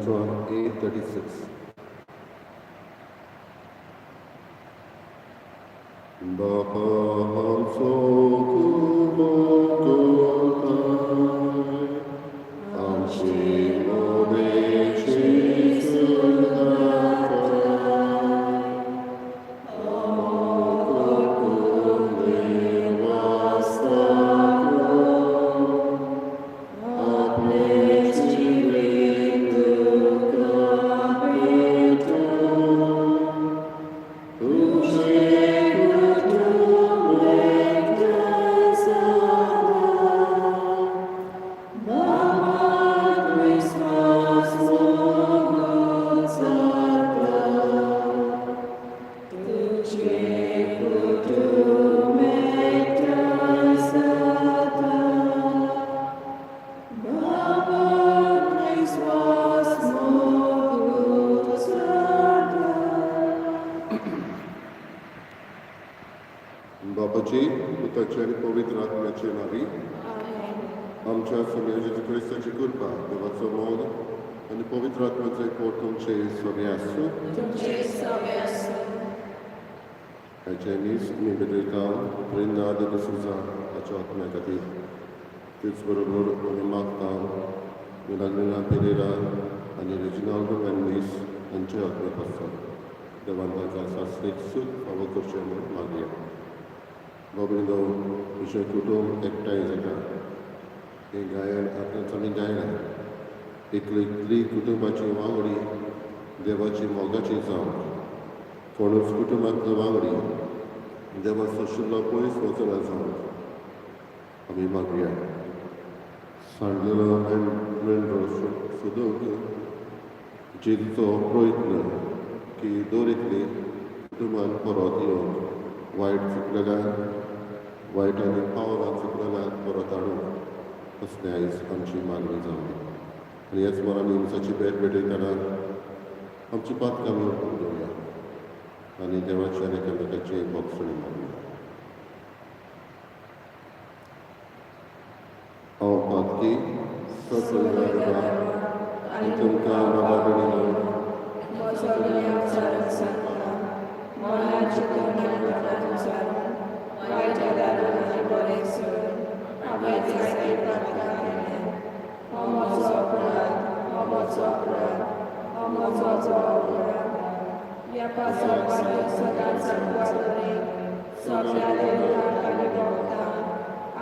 John 8:36. Baba hamso kumokotai, amshi modechi sudatai, amokokunde vastako, apleci vinduka beto, बापाची, पुताची आणि पवित्र आत्म्याची नावी. आमच्या संयोजित क्रिस्ताची कृपा, देवाचो मोग आणि पवित्र आत्म्याचे एकवट तुमचे सगळे आसूं. हाचे नीस मी बेदयता प्रेन्ना देसूजा हाच्या आत्म्या खातीर. तेच बरोबर आमी मागता मिलाग्रिना पेरेरा आनी रेजिनाल्डो मेंडीस हांचे आत्मे पासता. देवान तांकां सासरीक सूख फावो करचें म्हूण मागया. बाबरिंदो अशें कुटूंब एकठांय जाता. हें गायन आतांच आमी गायना. एकली कुटुंबाची वांगडी देवाची मोगाची जावं. कोणूच कुटुंबांतलो वांगडी देवाचो शिल्लो पयस वचना जावं. आमी मागया. सांडलेलो मेंढरो सोदूंक जेजूचो प्रयत्न की दरेकली कुटुंबान परत येवंक, वायट चुकलेल्या वायटांनी पावलां चुकलेल्यांक परत हाडूंक असलें आयज आमची मागणी जावं. आनी हेच मर आमी हिंसाची भेट भेटयतना आमची पातकां आमी ओळखून घेवया आनी देवाची आनी एकामेकाची मोगसणी मागया. हांव पातकी सचयता आनी तुमकां बाबा कडेन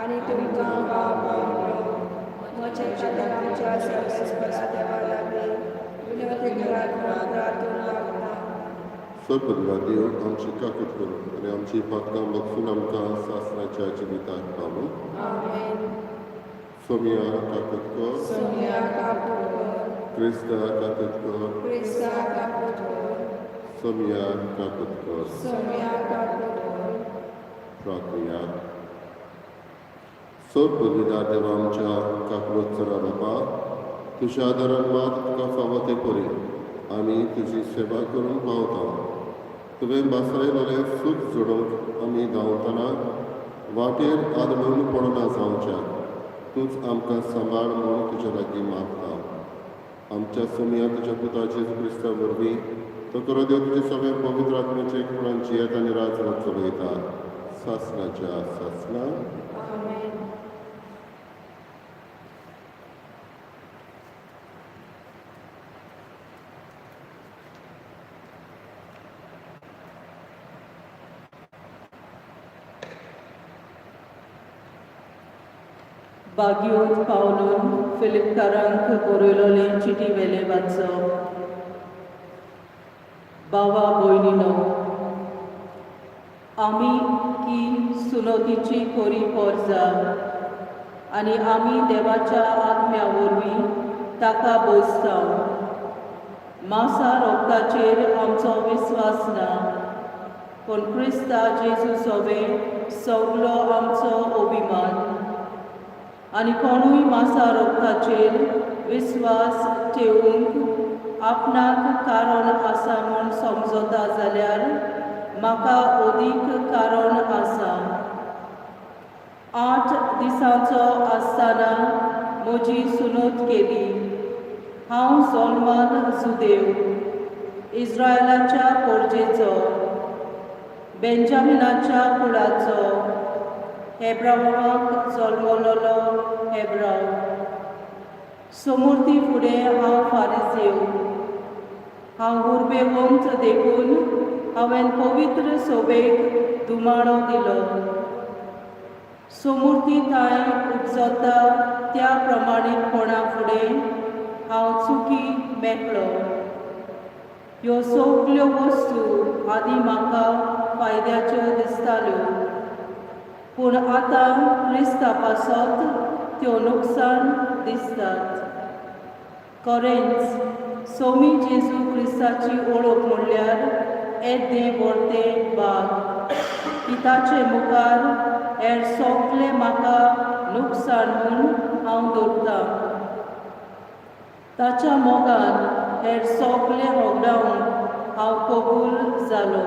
आणि तुमकां म्हज्या आमच्या सर्वेस्परा देवा लागली विनवती प्रार्थना मागता. सोदपदला देव आमची काकूट करूं आनी आमची पातकां बगसून आमकां सासणाच्या जिविताक पावूं. सोमिया काकूट कर, क्रिस्ता काकूट कर, सोमिया काकूट कर. प्रार्थना. सोदपदला देवा आमच्या काकूटचरा बापा, तुज्या आदारान मात तुका फावो ते परी आमी तुजी सेवा करून पावता. तुवें बासयलेलें सूख जोडूंक आमी धांवतना वाटेर आदळून पडना जावच्याक तूंच आमकां सांबाळ म्हूण तुज्या लागीं मागता. आमच्या सोमिया तुज्या पुता जेजू क्रिस्ता वरवीं तो करो देव तुजे सगळे पवित्र आत्म्याचे एकपणान जियेत आनी राजवट चलयता. सासणाच्या सासणा. बागयोत पावलून फिलिपकारांक बरयलोले चिटी वेले वाचो. बावा भयणीनो, आमी की सुनोतीची खरी पोरजा आनी आमी देवाच्या आत्म्या वरवीं ताका बसता. मासा रोगताचेर आमचो विस्वास ना, पूण क्रिस्ता जेजू सोबे सगलो आमचो अभिमान. आनी कोणूय मासा रोगताचेर विस्वास ठेवूंक आपणाक कारण आसा म्हूण समजता जाल्यार म्हाका ओदीक कारण आसा. 8 दिसांचो आसतना म्हजी सुनोत केली. हांव जल्मान जुदेव, इस्रायलाच्या पोरजेचो, बेंजामिनाच्या कुळाचो, हेब्रावाक जल्मलोलो हेब्राव. समूर्ती फुडें हांव फारिजेव. हांव उर्बेवंत देखून हांवें पवित्र सोबेक दुमाळो दिलो. समूर्ती थंय उपजता त्या प्रमाणीतपणा फुडें हांव चुकी मेकळो. ह्यो सगल्यो वस्तू आदीं म्हाका फायद्याच्यो दिसताल्यो, पूण आतां क्रिस्ता पासत त्यो नुकसाण दिसतात. कोरेंत, सोमी जेजू क्रिस्ताची ओळख म्हणल्यार येदे व्हरते बाग. की ताचे मुखार हेर सोगलें म्हाका नुकसाण म्हूण हांव धरतां. ताच्या मोगान हेर सोगलें होगडावन हांव कबूल जालो.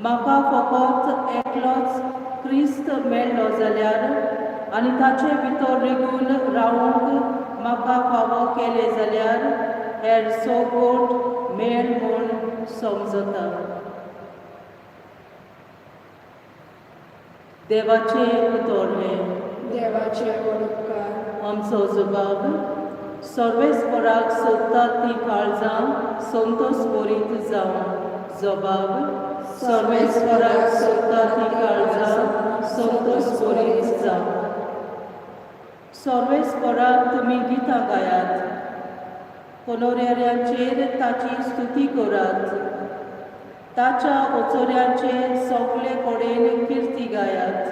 म्हाका फकत एकलोच क्रिस्त मेळ्ळो जाल्यार आनी ताचे भितर रिगून रावूंक म्हाका फावो केलें जाल्यार हेर सोगोट मेळ म्हूण समजता. देवाचे उतर हें. देवाचे उपकार. आमचो जबाब. सर्वेस्पराक सोदतात ती काळजां संतोश बरीत जावं. जबाब. सर्वेस्पराक सोदतात ती काळजां संतोश बरीत जावं. सर्वेस्पराक तुमी गितां गायात. कोनोरेऱ्यांचेर ताची स्तुती करात. ताच्या ओचोऱ्यांचे सगळे कडेन किर्ती गायात.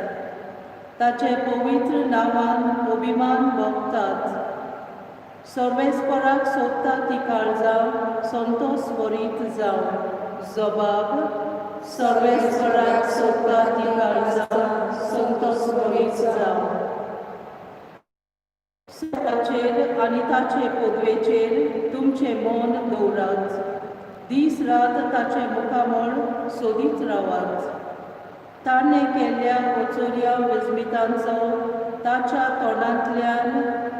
ताचे पवित्र नांवान अभिमान भोगतात. सर्वेस्पराक सोदतात ती काळजां संतोश बरीत जावं. जबाब. सर्वेस्पराक सोदतात ती काळजां संतोश बरीत जावं. ताचेर आनी ताचे पदवेचेर तुमचें मन दवरात. दीस रात ताचे मुखामळ सोदीत रावात. ताणें केल्ल्या ओचोऱ्या विस्मितांचो ताच्या तोंडांतल्यान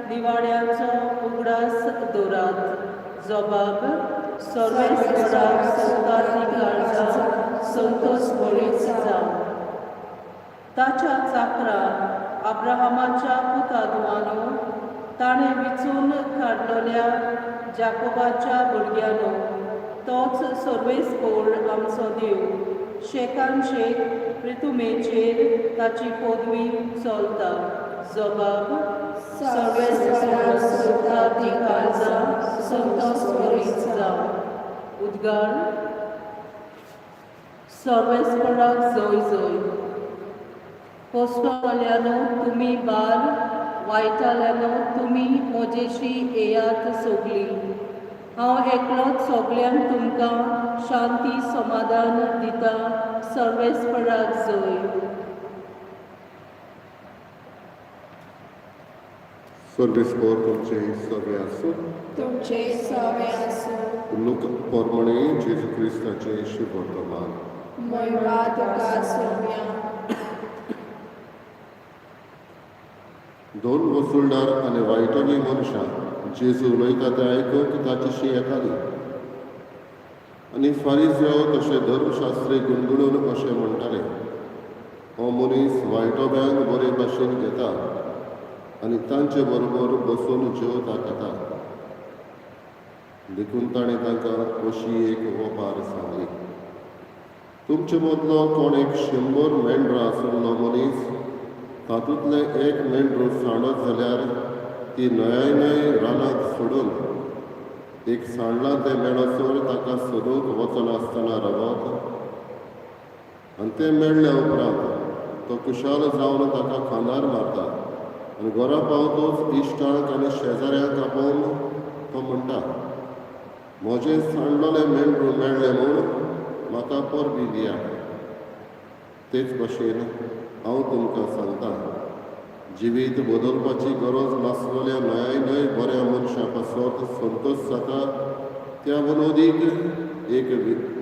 निवाड्याचो उगडास दवरात. जबाब. सर्वेस्पराक सोदतात ती काळजां संतोश बरीत जावं. ताच्या चाकरां अब्राहमाच्या पुतादुआनो ताणें विचून काडलेल्या जाकोबाच्या भुरग्यानो तोच सर्वेस्पर आमचो देव. शेकान शेक प्रितुमेचेर ताची पदवी चलता. जबाब. सर्वेस्पराक सोदतात ती काळजां संतोश बरीत जावं. उद्गार. सर्वेस्पराक जय जय. पोस्टोल्यानो तुमी बाल, वायटाल्यानो तुमी मोजेशी येयात सोगली. हांव एकलोच सोगल्यांक तुमकां शांती समाधान दिता. सर्वेस्पराक जय. सर्वेस्पर तुमचे सगळे आसूं. तुमचे सवे आसूं. लूक पोरमणे जेजू क्रिस्ताचे शुभ वर्तमान. महिमा तुका सौम्या. दोन वसुलदार आनी वायटोली मनशां जेजू उलयता तें आयकूंक ताचेशी येतालीं. आनी फारिझेव तशे धर्मशास्त्री गुणगुणून अशें म्हणटाले, हो मनीस वायटोब्यांक बरे भाशेन घेता आनी तांचे बरोबर बसून जेवता खाता. देखून ताणें तांकां अशी एक वपार सांगली. तुमचे मदलो कोण एक 100 मेंढरां आसुल्लो मनीस तातूंतले एक मेंढरूं सांडत जाल्यार ती न्हय रानांत सोडून एक सांडलां तें मेळसर ताका सोदूंक वचनासतना रावत. आनी तें मेळ्ळ्या उपरांत तो कुशाल जावन ताका खांदार मारता आनी घरा पावतूच इश्टांक आनी शेजाऱ्यांक आपोवन तो म्हणटा, म्हजें सांडलोलें मेंढरूं मेळ्ळें म्हूण म्हाका परबी दिया. तेच भाशेन हांव तुमकां सांगतां, जिवीत बदलपाची गरज नासलेल्या न्हय बऱ्या मनशा पासत संतोश जाता त्या मदीक एक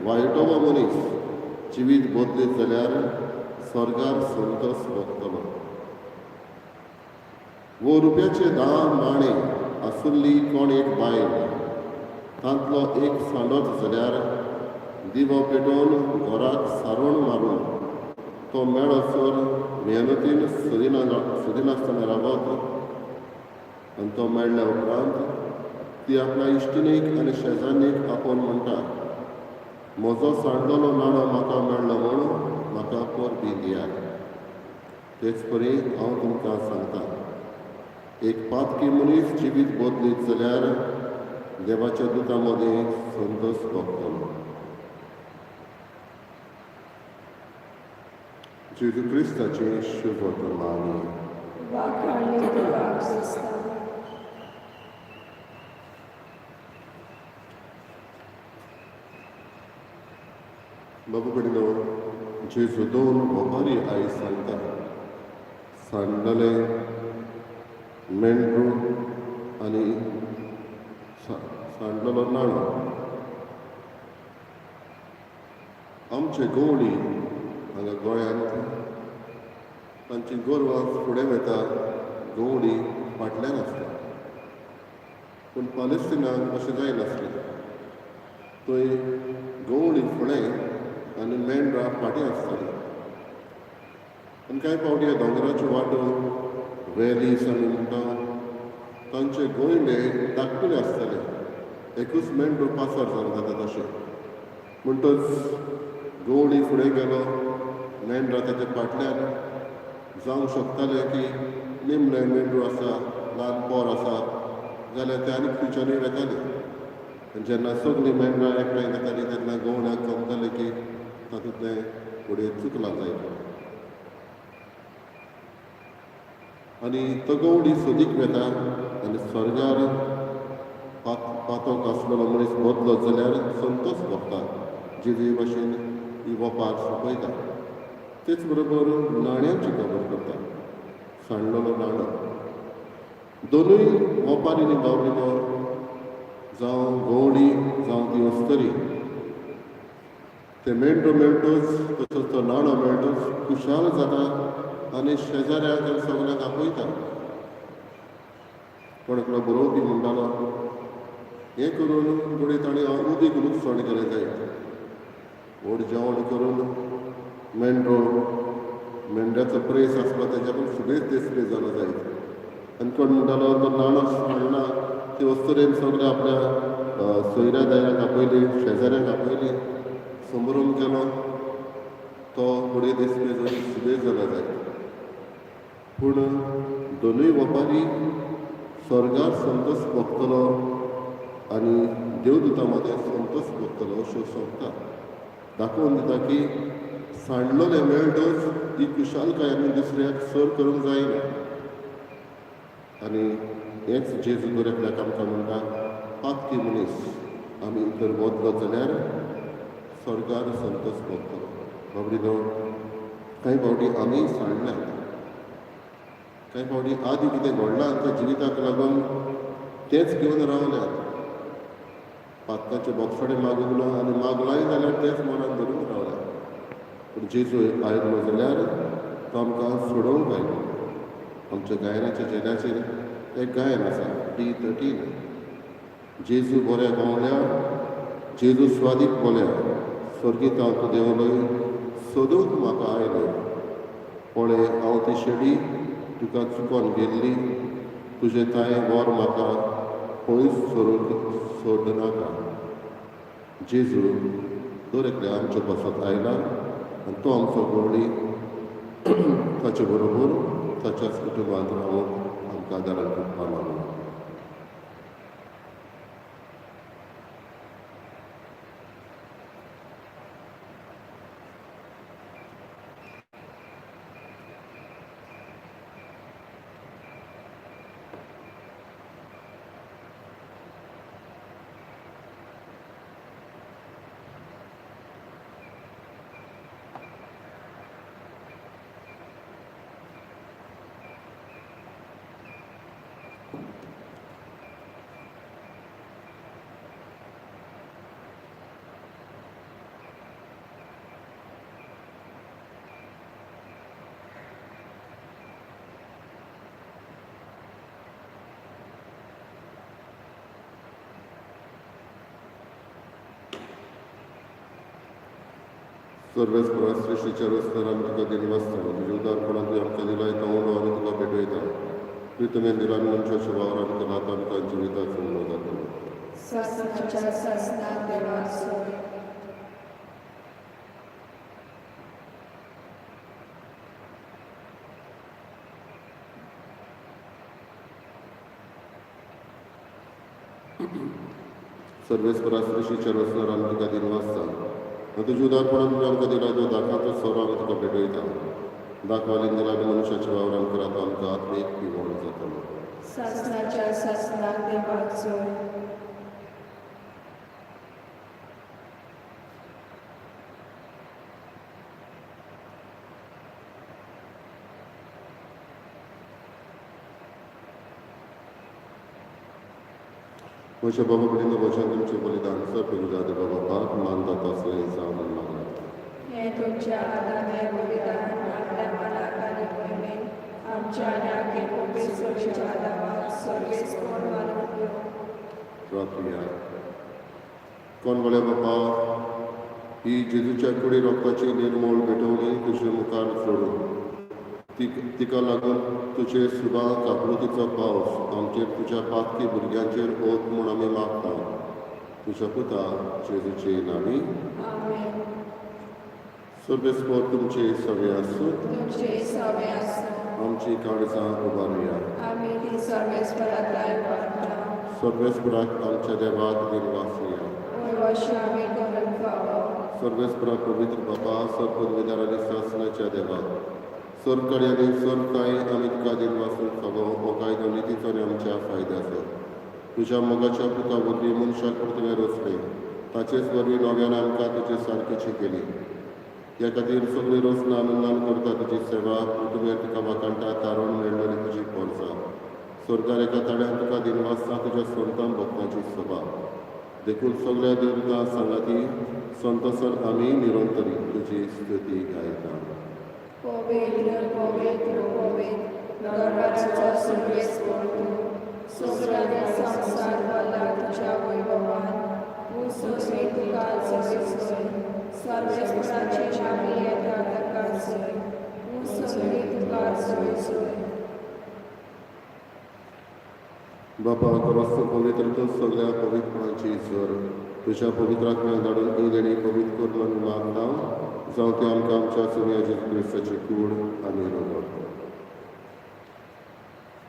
वायटोवो मनीस जिवीत बदलीत जाल्यार स्वर्गार संतोष भोगतलो. वो रुपयाचे 10 माणे आसुल्ली कोण एक बायल तांतलो एक सांडोच जाल्यार दिवो पेटोवन घराक सारोण मारून तो मेळसर मेहनतीन सदिनासतना रावत आनी तो मेळ्ळ्या उपरांत ती आपल्या इश्टिणीक आनी शेजान्नीक आपोवन म्हणटा, म्हजो सांडलोलो नाणो म्हाका मेळ्ळो म्हूण म्हाका परबी दियात. तेच परी हांव तुमकां सांगता, एक पातकी मनीस जिवीत बदलीत जाल्यार देवाच्या दुतां मदीं संतोष भोगतलो. जेजू क्रिस्ताची शुभ वर्तमानी. वाखाणली तुका क्रिस्ता. बाबू कडेनो जेजू 2 व्हपारी आयज सांगता, सांडलेले मेंढरू आनी सांडलेलो नाणो. आमचे गवळी हांगा गोंयांत तांची गोरवां फुडें वता, गवळी फाटल्यान आसता. पूण पॅलेस्टिनाक अशें जायनासलें. थंय गवळी फुडें आनी मेंढरां फाटीं आसतालीं. आनी कांय फावटी ह्या दोंगराच्यो वाटो व्हॅलीज आमी म्हणटा तांचे गोंयडे धाकटुले आसताले. एकूच मेंढरो पासर जावन जाता तशें. म्हणटच गवळी फुडें गेलो, मेंढरां ताच्या फाटल्यान जावंक शकताले की निमणें मेंढरू आसा, ल्हान पोर आसा जाल्यार ते आनीक खंयच्यानूय वेताले. आनी जेन्ना सगळीं मेंढरां एकठांय जातालीं तेन्ना गवळ्याक समजतालें की तातूंतलें फुडें चुकलां जायत. आनी तो गवळी सोदीक वेता आनी स्वर्गार पातोक आसलेलो मनीस बदलो जाल्यार संतोष भोगता. जेजे भाशेन ही वपार सोंपयता. तेच बरोबर नाण्यांची खबर करता. सांडलेलो नाणो. दोनूय वपारी आनी बावलिनो जावं गवळी जावं ती अस्तरी ते मेंढरो मेळटूच तसोच तो नाणो मेळटूच खुशाल जाता आनी शेजाऱ्याक आनी सगळ्यांक आपयता. कोणाकडे बरोवपी म्हणटालो, हें करून फुडें ताणें उदीक लुकसाण केलें जायत. व्हड जेवण करून मेंढऱ्याचो प्रेस आसलो तेज्याकून फुडेंच देसले जालो जायत. आनी कोण म्हणटालो तो नाणो हाडना ते अस्तरेन सगळें आपल्या सोयऱ्या दायऱ्याक आपयली, शेजाऱ्यांक आपयली, समारंभ केलो, तो फुडें देसले जावन सुबेज जाला जायत. पूण दोनूय वपारी स्वर्गार संतोष भोगतलो आनी देवदुतां मदें संतोष भोगतलो अशें सांगता. दाखोवन दिता की सांडलोले मेळटच ही खुशालकाय आमी दुसऱ्याक सर करूंक जायना. आनी हेंच जेजू बऱ्याक आमकां म्हणटा, पातकी मनीस आमी तर बदलो जाल्यार स्वर्गार संतोष भोगतलो. बाबडीनो, कांय फावटी आमी सांडल्यात. कांय फावटी आदी कितें घडलां त्या जिविताक लागून तेंच घेवन रावल्यात. पातकाचे बोगसडे मागूंक ना आनी मागलाय जाल्यार तेंच मनान धरून रावल्यात. पूण जेजू आयलो जाल्यार तो आमकां सोडोवंक आयलो. आमच्या गायनाच्या चेड्याचेर एक गायन आसा, D13. जेजू बऱ्या गावल्या, जेजू स्वादीक बोल्या, स्वर्गीत हांव तूं देंवलोय, सोदूंक म्हाका आयलोय. पळय हांव ती शेडी तुका चुकोन गेल्ली, तुजे ताय वर म्हाका खंयच सोडनाका. जेजू दर एकल्या आमच्या बसत आयला आनी तो आमचो गवळी ताचे बरोबर ताच्याच कुटुंबांत रावून आमकां दारान करपाक लागलो. सर्वेस परश्रेष्ठीच्या रस्त्यार आमी तुका दिनवासता तुजे उदारपणान तुवें आमकां दिलाय तो उंडो आमी तुका भेटयता तुवें दिला मनशाच्या वावर आमकां लाता आमकां जिविताक उंडो जातलो ससनाच्या ससनाक देवाक सोय सर्वेस परश्रेष्ठीच्या रस्त्यार आमी तुका दिनवासता तुजे उदारपणान तुवें आमकां दिलाय तो दाखाचो सोरो आमी तुका भेटयता दाखवालीन दिला मनशाच्या वावर आमकां लाता आमकां आत्मीक पिवण जातलो ससनाच्या ससनाक देवाक सोय म्हज्या बाबा कडेन वचन तुमचें बलिदान सर्व जाते बाबा पाक मानता तसलें जावन मागता हे तुमच्या आदाने बलिदान आपल्या मनाक आनी मोहिमेन आमच्या आनी आख्खे कोपेश्वरीच्या आदामाक सर्वेस कोण मानून घेवं प्रार्थया कोण वळ्या बापा ही जेजूच्या कुडी रोखपाची निर्मोळ भेटवणी तुजे मुखार सोडून तिका लागून तुजे सुबा कापणुकीचो पावस आमचेर तुज्या पातकी भुरग्यांचेर ओत म्हूण आमी मागता तुज्या पुता जेजूचे नांवी आमेन सर्वेस्पर तुमचे सवे आसूं तुमचे सवे आसूं आमची काळजां उबारुया आमी ती सर्वेस्परांतल्यान वाडटा सर्वेस्पराक आमच्या देवाक निर्वासुया वर्षा आमी करून फावो सर्वेस्परा पवित्र बापा सर्पदविदार आनी सासणाच्या देवाक सर कड्यांनी सर कांय आमी तुका दिनवासून फावो हो कायदो नितीचो आनी आमच्या फायद्याचो तुज्या मोगाच्या पुता वरवीं मनशाक तुवें रचलें ताचेच वरवीं नव्यान आमकां तुजे सारकेची केली ह्या खातीर सगळीं रचना आनंदान करता तुजी सेवा तुवें तुका वाकाणटा तारण मेळ्ळली तुजी पोरसां स्वर्गार एका तड्यान तुका दिनवासता तुज्या संतान भक्तांची सभा देखून सगळ्या देवतां सांगाती संतोसान आमी निरंतरी तुजी स्तुती गायता पवित्र पवित्र पवित्र दरबाराचो सर्वेस्पर तूं सगळ्यांनी संसार भरला तुज्या वैभवान तूं सगळीं तुका सर्वेस्पर सर्वेस्पराची आमी येता ताका सोय तूं सगळीं तुका सोय सोय बापा रस्तो पवित्र तूं सगळ्या पवित्रपणाची ईश्वर तुज्या पवित्रात्म्याक धाडून ही देणी पवित्र करून आमी मागता जावं ती आमकां आमच्या सुर्या जेजू क्रिस्ताची कूड आनी रगत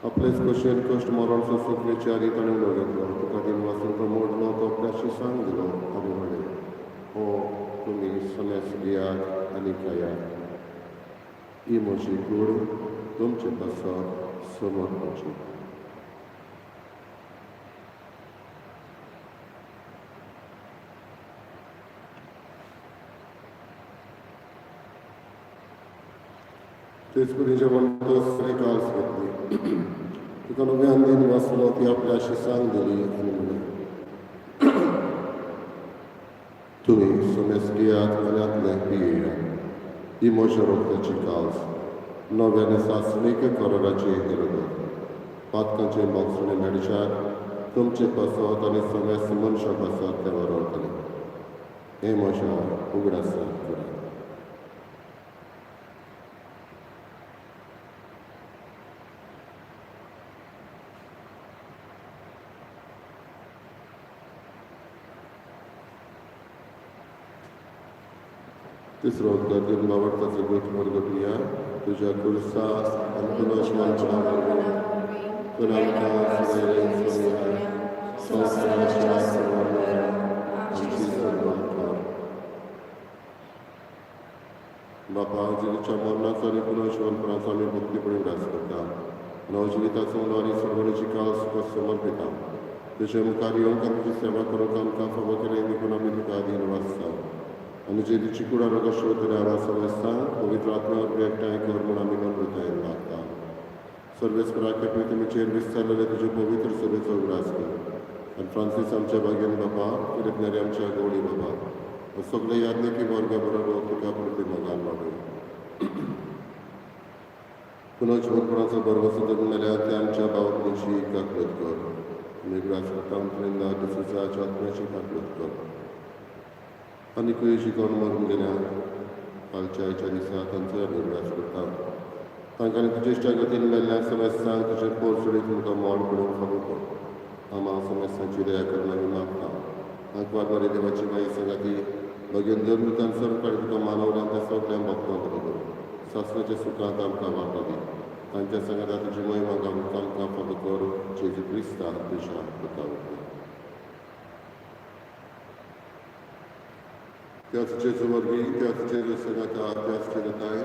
आपलेच कशेन कश्ट मरण सोसून विचारी ताणें उलो घेतलो तुका दिनवासून तो मोडलो तो आपल्याशी सांग दिलो आमी म्हणलें हो तुमी समेस दियात आनी खायात ही म्हजी कूड तुमचे पासत समर्पाची तेच करून जेवण तो काल्स घेतली तुका नव्यान दिन वाचलो ती आपल्याशी सांग दिली आनी म्हणलें तुमी समेस घेयात आनी पियेयात ही म्हज्या रोगताची काल्स नव्याने सासणीक कराराची हिरगत पातकांचे मोगसणे मेडशार तुमचे पासत आनी समेस मनशा पासत ते वरतले हे म्हज्या उगडासा करात तिसरो उद्गार देऊन आवडताचो गोठ मरगटुया तुझ्या कुर्सा आनी पुनश्वांच्या तुला आमकां सगळे सोयऱ्या संवसाराच्या सर्वांवरा आमची सर्वांकार बापा जिवीच्या मरणाचो आनी पुनश्वानपणाचो आमी भक्तीपणे उडास करता नवजिविताचो उणारी सर्वणीची काळ सुख समर्पिता तुजे मुखार येवंक तुजी सेवा करूंक आमकां फावो केलें देखून आमी तुका अधीन वाचता आनी जेजूची कुडा रोग शोधले हांव समजता पवित्र आत्म्यावर एकठांय कर म्हूण आमी नम्रतायेन मागता सर्वेस्पराके पृथ्वीचेर विस्तारलेले तुजे पवित्र सभेचो उगडास कर आनी फ्रांसीस आमच्या बागेन बाबा कितें आमच्या गवळी बाबा सगळे यादनेकी वर्गा बरोबर तुका प्रती मोगान वाडय पुनच भरपणाचो बर्ग सुद्दां मेल्यार ते आमच्या भावनेची काकूत कर निगरास कांतरिंदा डिसुजाच्या आत्म्याची काकूत कर आनी खंयची कोण मरून गेल्या कालच्या आयच्या दिसा तांचो आमी उल्हास करता तांकां तुजे इश्टागतीन मेल्ल्या समस्यांक तुजे पोरसुडीक तुमकां मोड पडूंक फावो कर आमा समस्यांची दया करून आमी मागता आंकवार बरे देवाची माई संगाती बगेन धर्मिकान सरकाळी तुका मानवल्यान त्या सगळ्या भक्तां बरोबर सासणाच्या सुखांत आमकां वांटो दी तांच्या संगाता तुजी महिमा गावून आमकां फावो कर जेजू क्रिस्ता तुज्या पुता त्याच जेजू वरवीं त्याच जेजू संगाता त्याच चिरताय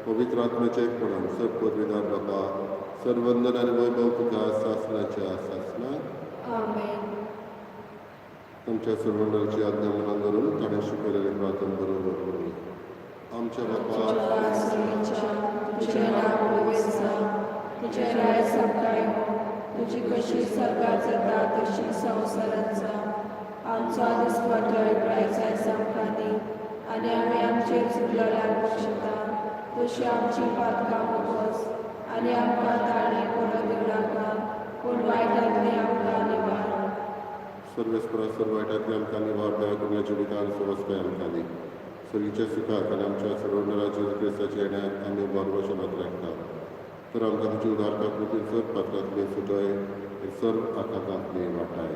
पवित्र आत्म्याचे एकपणान सब पदवीदार बापा सर्वंदन आनी वैभव तुका सासणाच्या सासणा आमेन. आमच्या सर्वंडाची आज्ञा मनात धरून ताणें शिकयलेले प्रार्थना बरोबर करूं आमच्या बापा तुझे नाव पवित्र जावं, तुझे राज सकाळी तुझी कशी सरकार जाता तशी संवसारांत जावं. आमचो दिसपट्टो प्रायसाय आमकां दी आनी आमी आमचेर चुकलेल्यांक बक्षिता तशी आमची पातकां मुगोस आनी आमकां ताळणी पडूं दिवं नाका पूण वायटांतली आमकां निवार. सर्वेस्परा सर्वायटांतली आमकां निवार दया करून जिवितान समजकाय आमकां दी सगळीच्या सुखाक आनी आमच्या सर्वंडरा जेजू क्रिस्ताच्या येण्यात आमी बरो वचनात लागता तर आमकां तुजी उदारता कृतीन चड पात्रांतली सुटय सर्व आकांतांतली वाटाय.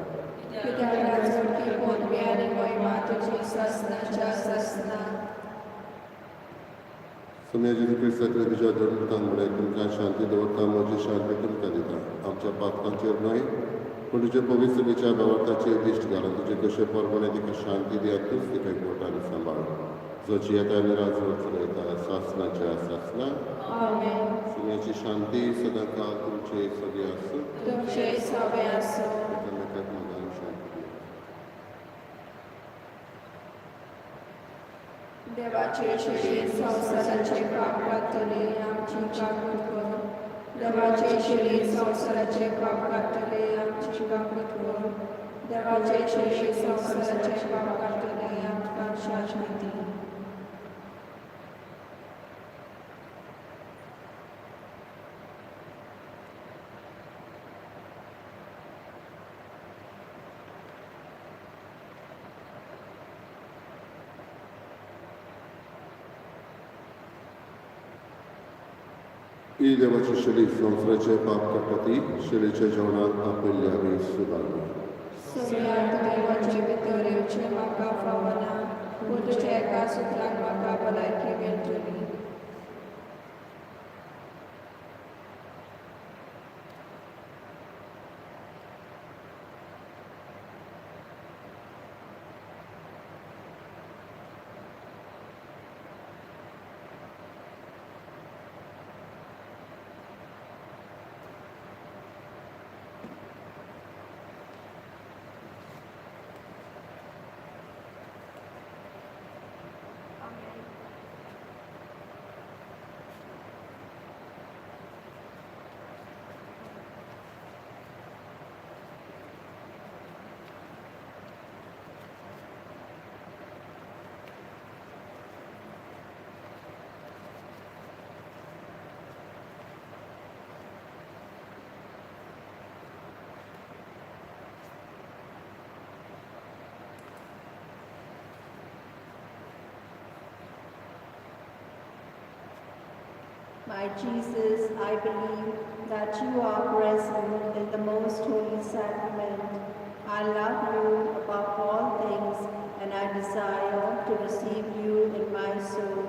कित्याक राजवटी पदवी आनी महिमा तुजी ससनाच्या ससना. सम्या जेजू क्रिस्तांतल्या तुज्या धर्मतांमुळे तुमकां शांती दवरता म्हजी शांती तुमकां दिता आमच्या पातकांचेर न्हय पूण तुजे पवित्र सभेच्या भावार्थाचेर दिश्ट घालून तुजे कशे परमणे तिका शांती दियात तूंच तिका एकवटांनी सांबाळ जोची येता आनी राजवट चलयता सासणाच्या सासना. आमेन. सम्याची शांती सदां काळ तुमचे सगळे आसूं तुमचे सवे आसूं. एकामेकाक मनान शांती देवाचे शिरी संवसाराचे पाप कातले आमची काकूट कर. देवाचे शिरी संवसाराचे पाप कातले आमची काकूट कर. देवाचे शिरी संवसाराचे पाप कातले आमकां शांती दी. ही देवाची शरी संवसाराचे पाप काडटा ती शरीच्या जेवणाक आपयल्ली आमी सुदारली. सगळ्यांत देवाचे भितर येवचे म्हाका फावना पूण तुज्या एका सुत्रान म्हाका भलायकी मेळटली. My Jesus, I believe that you are present in the most holy sacrament. I love you above all things and I desire to receive you in my soul.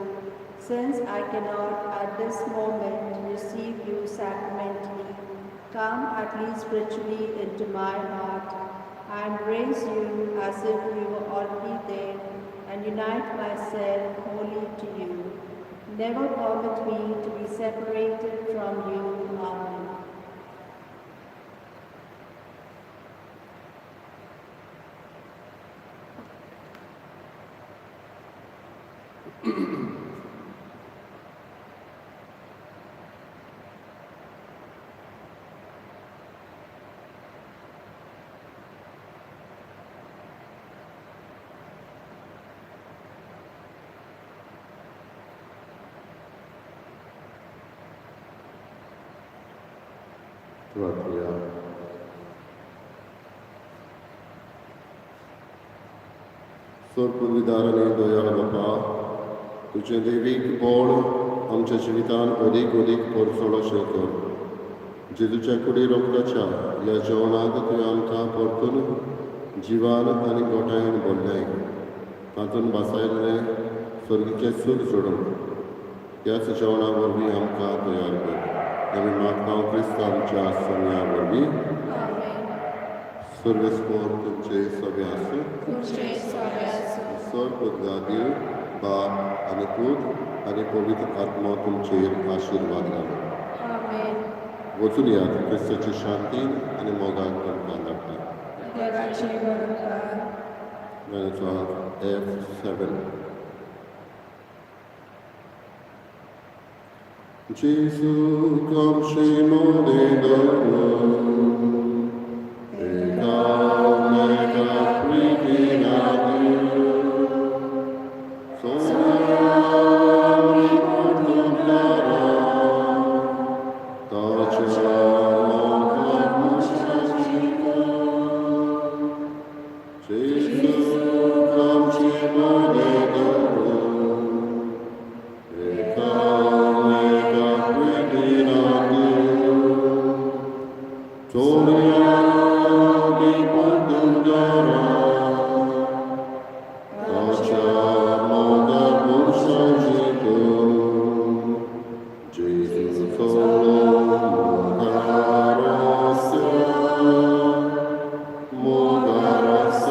Since I cannot at this moment receive you sacramentally, come at least spiritually into my heart. I embrace you as if you were already there and unite myself wholly to you. Never permit me to be separated from you. Amen. प्रार्थना. स्वर्गविदाराने दयाळ बापा तुझे दैवीक बोळ आमच्या जिवितान अदीक अदीक परचोळोशें कर. जेजूच्या कुडी रोखडाच्या ह्या जेवणाक तुवें आमकां परतून जिवान आनी गोठायेन भरलें. तातूंत बासायल्लें स्वर्गीचें सूख जोडून ह्याच जेवणा वरवीं आमकां तयार कर. आमी मागता क्रिस्त आमच्या सोम्या वरवीं. सर्वेस्पोर तुमचे सभे आसूं. तुझे सगळे आसूं. सर्व देव बाप आनी पूत आनी पवित्र आत्मा तुमचेर आशिर्वाद घालो. आमेन. वचून यात क्रिस्ताची शांतीन आनी मोगान तुमकां धाडटा. देवाची बरोबर. F7. Gesù come scemone d'oro, e calme capitina Dio, sognami condannarà, tacciamo come sciacito. Gesù come scemone d'oro, e calme capitina Dio, sognami condannarà, tacciamo come sciacito. Gesù solo mogarasya, mogarasya.